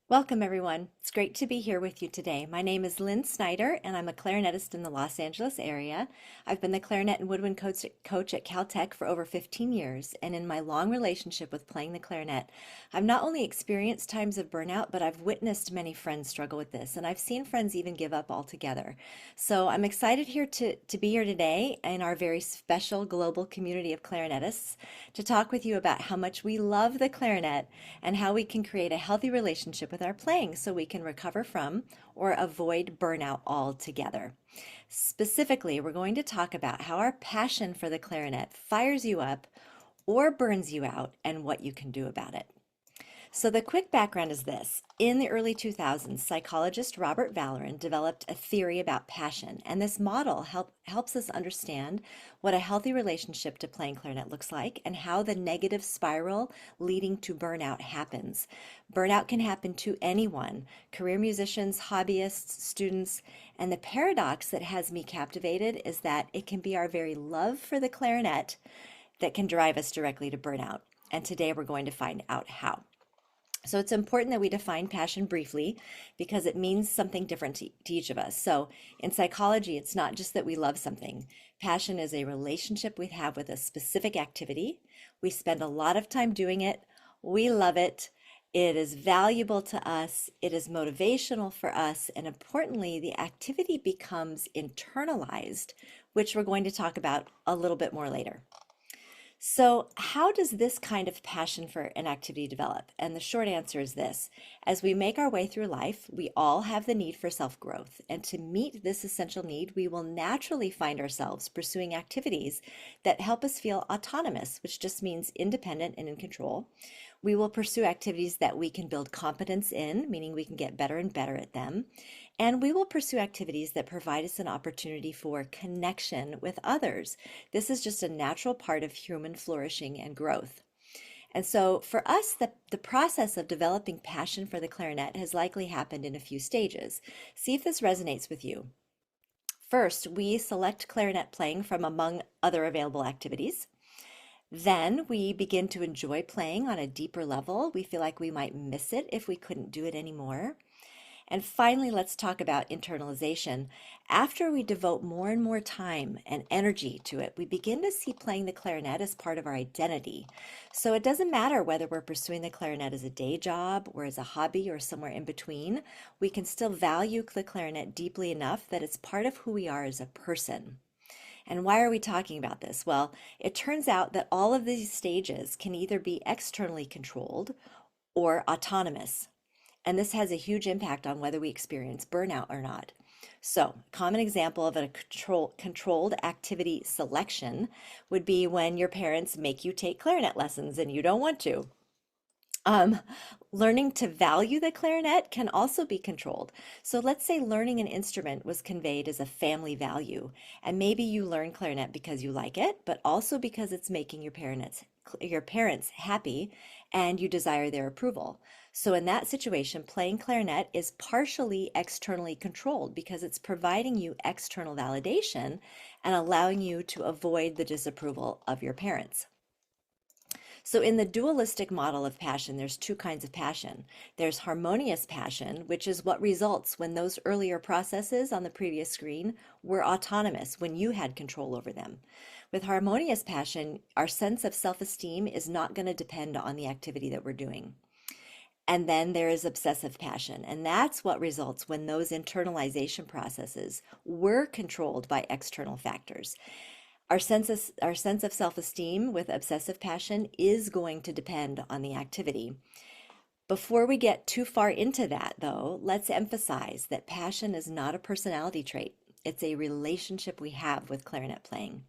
Welcome, everyone. It's great to be here with you today. My name is Lynne Snyder, and I'm a clarinetist in the Los Angeles area. I've been the clarinet and woodwind coach at Caltech for over 15 years, and in my long relationship with playing the clarinet, I've not only experienced times of burnout, but I've witnessed many friends struggle with this, and I've seen friends even give up altogether. So I'm excited to be here today in our very special global community of clarinetists to talk with you about how much we love the clarinet and how we can create a healthy relationship with our playing so we can recover from or avoid burnout altogether. Specifically, we're going to talk about how our passion for the clarinet fires you up or burns you out and what you can do about it. So the quick background is this. In the early 2000s, psychologist Robert Valorin developed a theory about passion, and this model helps us understand what a healthy relationship to playing clarinet looks like and how the negative spiral leading to burnout happens. Burnout can happen to anyone, career musicians, hobbyists, students, and the paradox that has me captivated is that it can be our very love for the clarinet that can drive us directly to burnout. And today we're going to find out how. So it's important that we define passion briefly because it means something different to each of us. So in psychology, it's not just that we love something. Passion is a relationship we have with a specific activity. We spend a lot of time doing it. We love it. It is valuable to us. It is motivational for us. And importantly, the activity becomes internalized, which we're going to talk about a little bit more later. So, how does this kind of passion for an activity develop? And the short answer is this. As we make our way through life, we all have the need for self-growth. And to meet this essential need, we will naturally find ourselves pursuing activities that help us feel autonomous, which just means independent and in control. We will pursue activities that we can build competence in, meaning we can get better and better at them. And we will pursue activities that provide us an opportunity for connection with others. This is just a natural part of human flourishing and growth. And so for us, the process of developing passion for the clarinet has likely happened in a few stages. See if this resonates with you. First, we select clarinet playing from among other available activities. Then we begin to enjoy playing on a deeper level. We feel like we might miss it if we couldn't do it anymore. And finally, let's talk about internalization. After we devote more and more time and energy to it, we begin to see playing the clarinet as part of our identity. So it doesn't matter whether we're pursuing the clarinet as a day job or as a hobby or somewhere in between, we can still value the clarinet deeply enough that it's part of who we are as a person. And why are we talking about this? Well, it turns out that all of these stages can either be externally controlled or autonomous. And this has a huge impact on whether we experience burnout or not. So, a common example of a controlled activity selection would be when your parents make you take clarinet lessons and you don't want to. Um, Learning to value the clarinet can also be controlled. So let's say learning an instrument was conveyed as a family value, and maybe you learn clarinet because you like it, but also because it's making your parents happy and you desire their approval. So in that situation, playing clarinet is partially externally controlled because it's providing you external validation and allowing you to avoid the disapproval of your parents. So, in the dualistic model of passion, there's two kinds of passion. There's harmonious passion, which is what results when those earlier processes on the previous screen were autonomous, when you had control over them. With harmonious passion, our sense of self-esteem is not going to depend on the activity that we're doing. And then there is obsessive passion, and that's what results when those internalization processes were controlled by external factors. Our sense of self-esteem with obsessive passion is going to depend on the activity. Before we get too far into that, though, let's emphasize that passion is not a personality trait. It's a relationship we have with clarinet playing.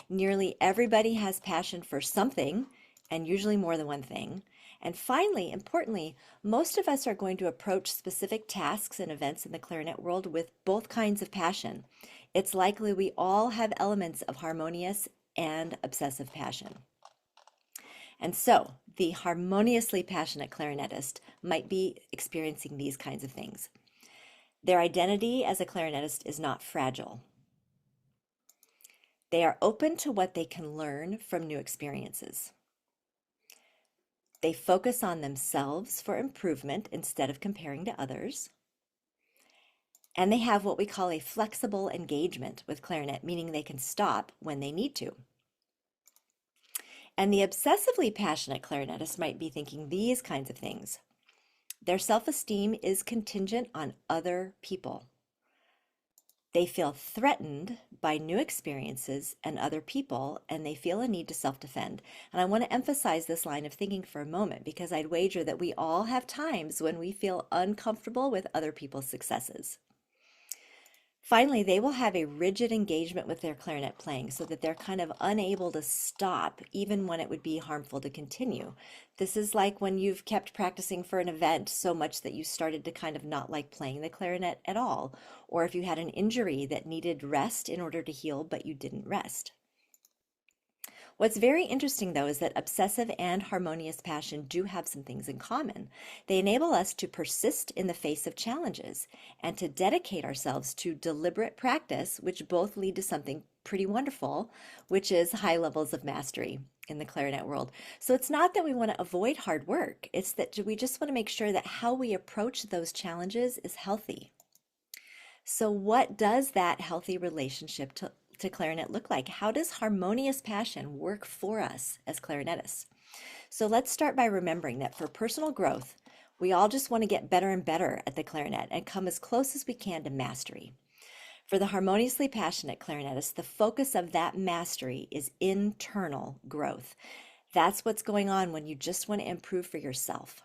Nearly everybody has passion for something, and usually more than one thing. And finally, importantly, most of us are going to approach specific tasks and events in the clarinet world with both kinds of passion. It's likely we all have elements of harmonious and obsessive passion. And so, the harmoniously passionate clarinetist might be experiencing these kinds of things. Their identity as a clarinetist is not fragile. They are open to what they can learn from new experiences. They focus on themselves for improvement instead of comparing to others. And they have what we call a flexible engagement with clarinet, meaning they can stop when they need to. And the obsessively passionate clarinetist might be thinking these kinds of things. Their self-esteem is contingent on other people. They feel threatened by new experiences and other people, and they feel a need to self-defend. And I want to emphasize this line of thinking for a moment because I'd wager that we all have times when we feel uncomfortable with other people's successes. Finally, they will have a rigid engagement with their clarinet playing so that they're kind of unable to stop even when it would be harmful to continue. This is like when you've kept practicing for an event so much that you started to kind of not like playing the clarinet at all, or if you had an injury that needed rest in order to heal, but you didn't rest. What's very interesting, though, is that obsessive and harmonious passion do have some things in common. They enable us to persist in the face of challenges and to dedicate ourselves to deliberate practice, which both lead to something pretty wonderful, which is high levels of mastery in the clarinet world. So it's not that we want to avoid hard work, it's that we just want to make sure that how we approach those challenges is healthy. So, what does that healthy relationship to clarinet look like? How does harmonious passion work for us as clarinetists? So, let's start by remembering that for personal growth, we all just want to get better and better at the clarinet and come as close as we can to mastery. For the harmoniously passionate clarinetist, the focus of that mastery is internal growth. That's what's going on when you just want to improve for yourself.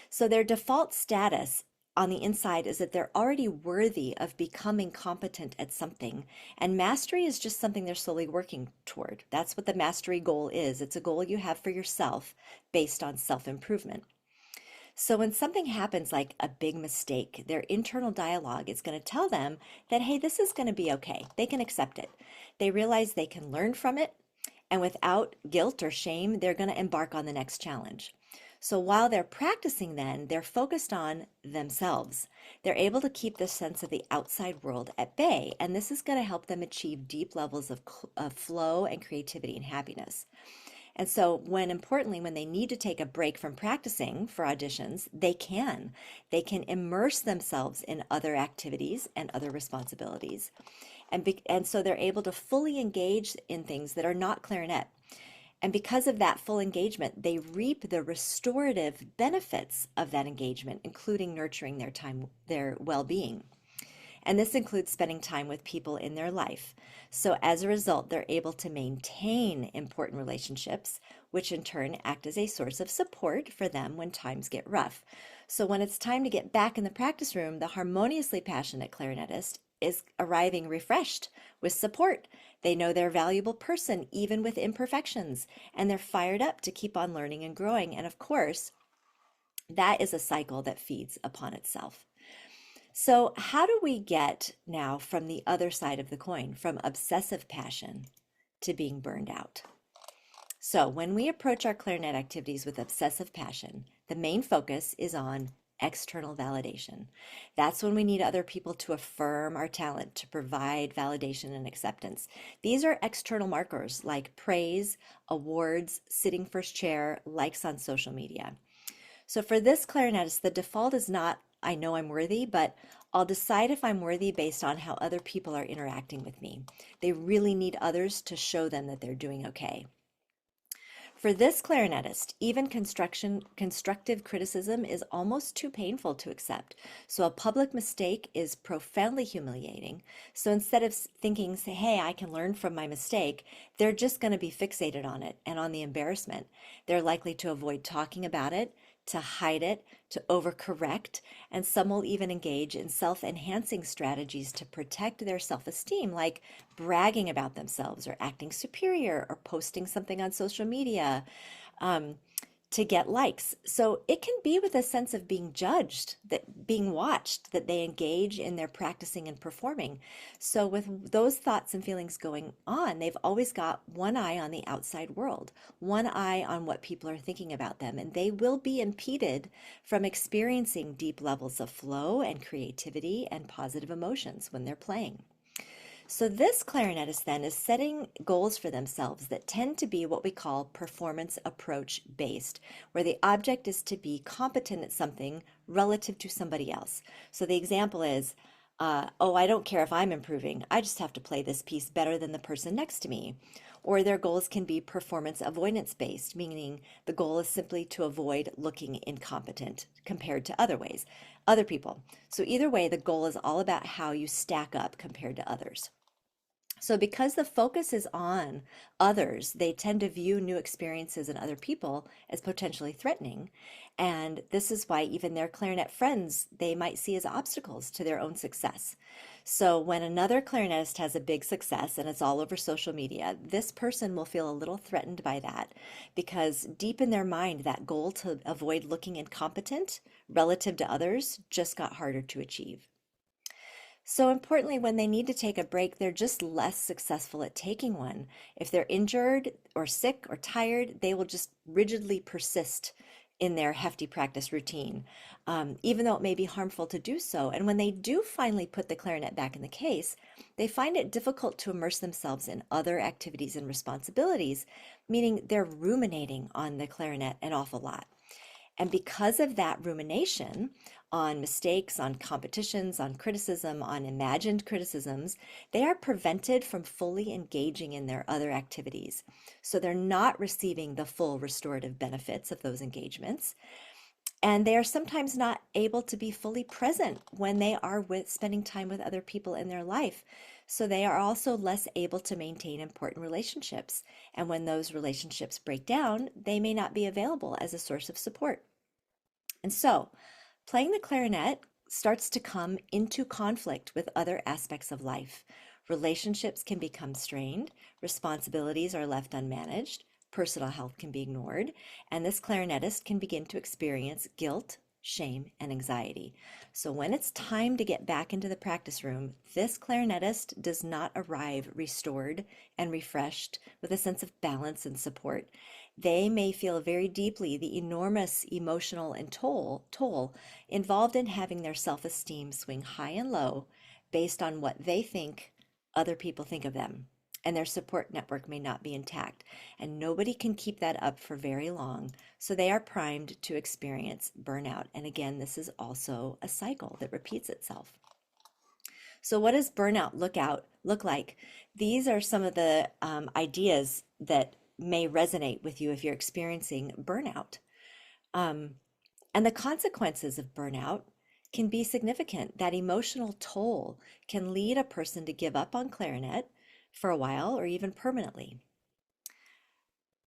So, their default status on the inside is that they're already worthy of becoming competent at something, and mastery is just something they're slowly working toward. That's what the mastery goal is. It's a goal you have for yourself based on self-improvement. So when something happens like a big mistake, their internal dialogue is going to tell them that, hey, this is going to be okay. They can accept it. They realize they can learn from it, and without guilt or shame, they're going to embark on the next challenge. So while they're practicing, then they're focused on themselves. They're able to keep the sense of the outside world at bay, and this is going to help them achieve deep levels of flow and creativity and happiness. And so importantly, when they need to take a break from practicing for auditions, they can. They can immerse themselves in other activities and other responsibilities. And so they're able to fully engage in things that are not clarinet. And because of that full engagement, they reap the restorative benefits of that engagement, including nurturing their well-being. And this includes spending time with people in their life. So as a result, they're able to maintain important relationships, which in turn act as a source of support for them when times get rough. So when it's time to get back in the practice room, the harmoniously passionate clarinetist is arriving refreshed with support. They know they're a valuable person, even with imperfections, and they're fired up to keep on learning and growing. And of course, that is a cycle that feeds upon itself. So, how do we get now from the other side of the coin, from obsessive passion to being burned out? So, when we approach our clarinet activities with obsessive passion, the main focus is on external validation. That's when we need other people to affirm our talent, to provide validation and acceptance. These are external markers like praise, awards, sitting first chair, likes on social media. So for this clarinetist, the default is not, I know I'm worthy, but I'll decide if I'm worthy based on how other people are interacting with me. They really need others to show them that they're doing okay. For this clarinetist, even constructive criticism is almost too painful to accept. So a public mistake is profoundly humiliating. So instead of thinking, say, hey, I can learn from my mistake, they're just going to be fixated on it and on the embarrassment. They're likely to avoid talking about it, to hide it, to overcorrect, and some will even engage in self-enhancing strategies to protect their self-esteem, like bragging about themselves or acting superior or posting something on social media to get likes. So it can be with a sense of being judged, that being watched, that they engage in their practicing and performing. So with those thoughts and feelings going on, they've always got one eye on the outside world, one eye on what people are thinking about them, and they will be impeded from experiencing deep levels of flow and creativity and positive emotions when they're playing. So this clarinetist then is setting goals for themselves that tend to be what we call performance approach based, where the object is to be competent at something relative to somebody else. So the example is, oh, I don't care if I'm improving. I just have to play this piece better than the person next to me. Or their goals can be performance avoidance based, meaning the goal is simply to avoid looking incompetent compared to other people. So either way, the goal is all about how you stack up compared to others. So, because the focus is on others, they tend to view new experiences and other people as potentially threatening. And this is why even their clarinet friends they might see as obstacles to their own success. So, when another clarinetist has a big success and it's all over social media, this person will feel a little threatened by that because deep in their mind, that goal to avoid looking incompetent relative to others just got harder to achieve. So importantly, when they need to take a break, they're just less successful at taking one. If they're injured or sick or tired, they will just rigidly persist in their hefty practice routine, even though it may be harmful to do so. And when they do finally put the clarinet back in the case, they find it difficult to immerse themselves in other activities and responsibilities, meaning they're ruminating on the clarinet an awful lot. And because of that rumination on mistakes, on competitions, on criticism, on imagined criticisms, they are prevented from fully engaging in their other activities. So they're not receiving the full restorative benefits of those engagements. And they are sometimes not able to be fully present when they are spending time with other people in their life. So they are also less able to maintain important relationships. And when those relationships break down, they may not be available as a source of support. And so, playing the clarinet starts to come into conflict with other aspects of life. Relationships can become strained, responsibilities are left unmanaged, personal health can be ignored, and this clarinetist can begin to experience guilt, shame, and anxiety. So, when it's time to get back into the practice room, this clarinetist does not arrive restored and refreshed with a sense of balance and support. They may feel very deeply the enormous emotional and toll involved in having their self-esteem swing high and low based on what they think other people think of them. And their support network may not be intact. And nobody can keep that up for very long. So they are primed to experience burnout. And again, this is also a cycle that repeats itself. So what does burnout look like? These are some of the ideas that may resonate with you if you're experiencing burnout. Um, and the consequences of burnout can be significant. That emotional toll can lead a person to give up on clarinet for a while or even permanently.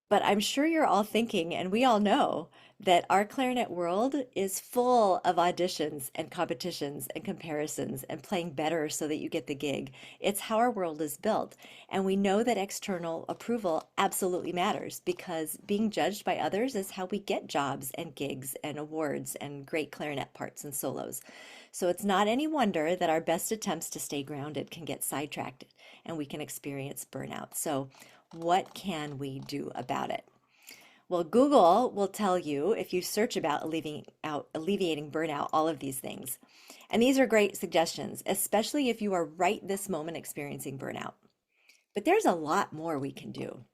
But I'm sure you're all thinking, and we all know, that our clarinet world is full of auditions and competitions and comparisons and playing better so that you get the gig. It's how our world is built. And we know that external approval absolutely matters because being judged by others is how we get jobs and gigs and awards and great clarinet parts and solos. So it's not any wonder that our best attempts to stay grounded can get sidetracked and we can experience burnout. So what can we do about it? Well, Google will tell you if you search about alleviating burnout, all of these things. And these are great suggestions, especially if you are right this moment experiencing burnout. But there's a lot more we can do.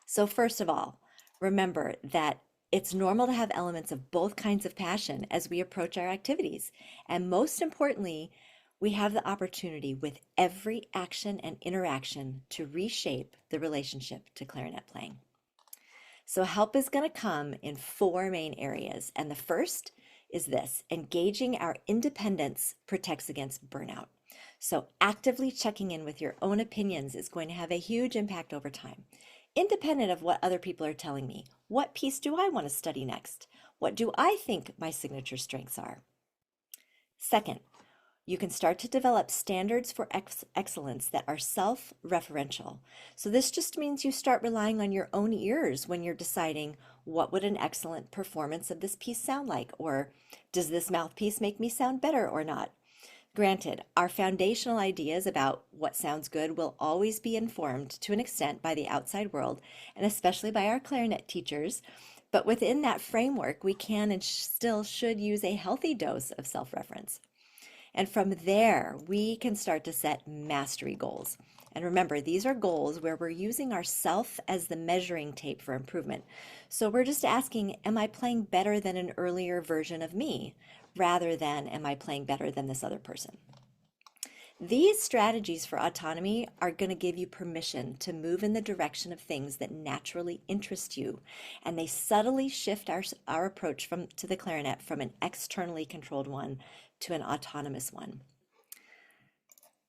So first of all, remember that it's normal to have elements of both kinds of passion as we approach our activities. And most importantly, we have the opportunity with every action and interaction to reshape the relationship to clarinet playing. So help is going to come in four main areas. And the first is this: engaging our independence protects against burnout. So actively checking in with your own opinions is going to have a huge impact over time. Independent of what other people are telling me, what piece do I want to study next? What do I think my signature strengths are? Second, you can start to develop standards for excellence that are self-referential. So this just means you start relying on your own ears when you're deciding what would an excellent performance of this piece sound like, or does this mouthpiece make me sound better or not? Granted, our foundational ideas about what sounds good will always be informed to an extent by the outside world, and especially by our clarinet teachers. But within that framework, we can and still should use a healthy dose of self-reference. And from there, we can start to set mastery goals. And remember, these are goals where we're using ourself as the measuring tape for improvement. So we're just asking, am I playing better than an earlier version of me, rather than am I playing better than this other person? These strategies for autonomy are going to give you permission to move in the direction of things that naturally interest you, and they subtly shift our approach to the clarinet from an externally controlled one to an autonomous one.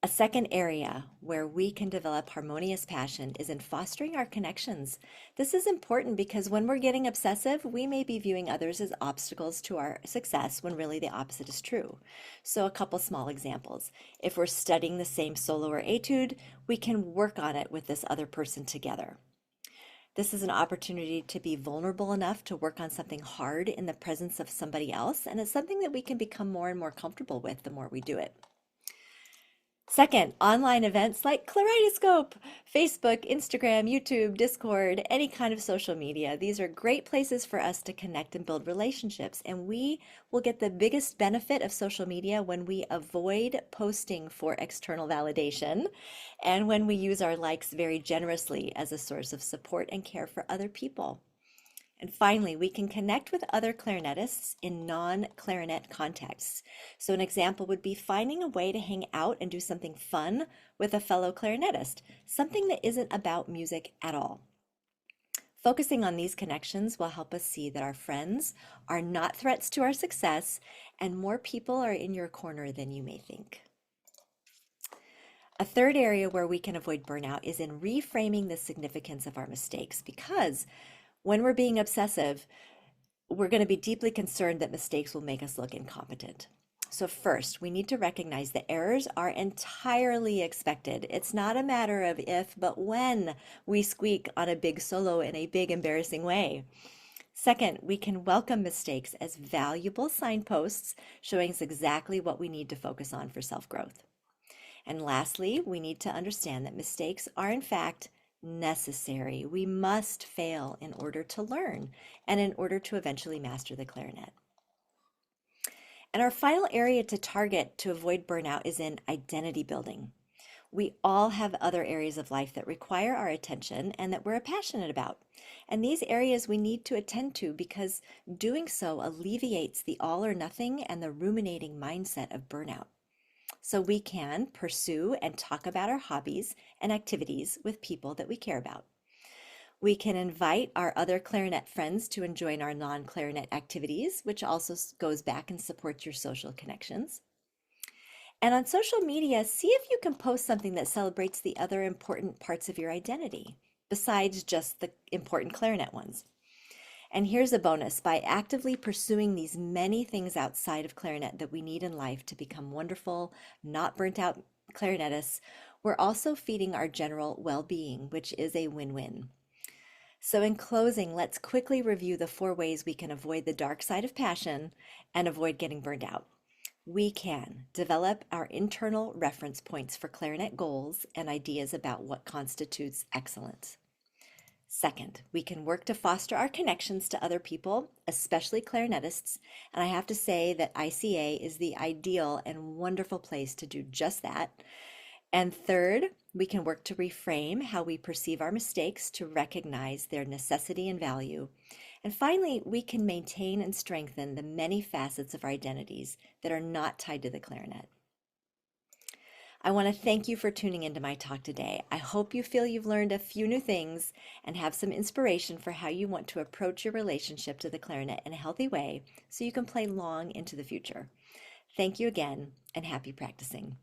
A second area where we can develop harmonious passion is in fostering our connections. This is important because when we're getting obsessive, we may be viewing others as obstacles to our success when really the opposite is true. So, a couple small examples. If we're studying the same solo or etude, we can work on it with this other person together. This is an opportunity to be vulnerable enough to work on something hard in the presence of somebody else, and it's something that we can become more and more comfortable with the more we do it. Second, online events like Clareidoscope, Facebook, Instagram, YouTube, Discord, any kind of social media. These are great places for us to connect and build relationships. And we will get the biggest benefit of social media when we avoid posting for external validation and when we use our likes very generously as a source of support and care for other people. And finally, we can connect with other clarinetists in non-clarinet contexts. So an example would be finding a way to hang out and do something fun with a fellow clarinetist, something that isn't about music at all. Focusing on these connections will help us see that our friends are not threats to our success, and more people are in your corner than you may think. A third area where we can avoid burnout is in reframing the significance of our mistakes, because when we're being obsessive, we're going to be deeply concerned that mistakes will make us look incompetent. So first, we need to recognize that errors are entirely expected. It's not a matter of if, but when we squeak on a big solo in a big embarrassing way. Second, we can welcome mistakes as valuable signposts showing us exactly what we need to focus on for self-growth. And lastly, we need to understand that mistakes are in fact necessary. We must fail in order to learn and in order to eventually master the clarinet. And our final area to target to avoid burnout is in identity building. We all have other areas of life that require our attention and that we're passionate about. And these areas we need to attend to because doing so alleviates the all or nothing and the ruminating mindset of burnout. So we can pursue and talk about our hobbies and activities with people that we care about. We can invite our other clarinet friends to join our non-clarinet activities, which also goes back and supports your social connections. And on social media, see if you can post something that celebrates the other important parts of your identity, besides just the important clarinet ones. And here's a bonus. By actively pursuing these many things outside of clarinet that we need in life to become wonderful, not burnt out clarinetists, we're also feeding our general well-being, which is a win-win. So in closing, let's quickly review the 4 ways we can avoid the dark side of passion and avoid getting burned out. We can develop our internal reference points for clarinet goals and ideas about what constitutes excellence. Second, we can work to foster our connections to other people, especially clarinetists, and I have to say that ICA is the ideal and wonderful place to do just that. And third, we can work to reframe how we perceive our mistakes to recognize their necessity and value. And finally, we can maintain and strengthen the many facets of our identities that are not tied to the clarinet. I want to thank you for tuning into my talk today. I hope you feel you've learned a few new things and have some inspiration for how you want to approach your relationship to the clarinet in a healthy way so you can play long into the future. Thank you again, and happy practicing.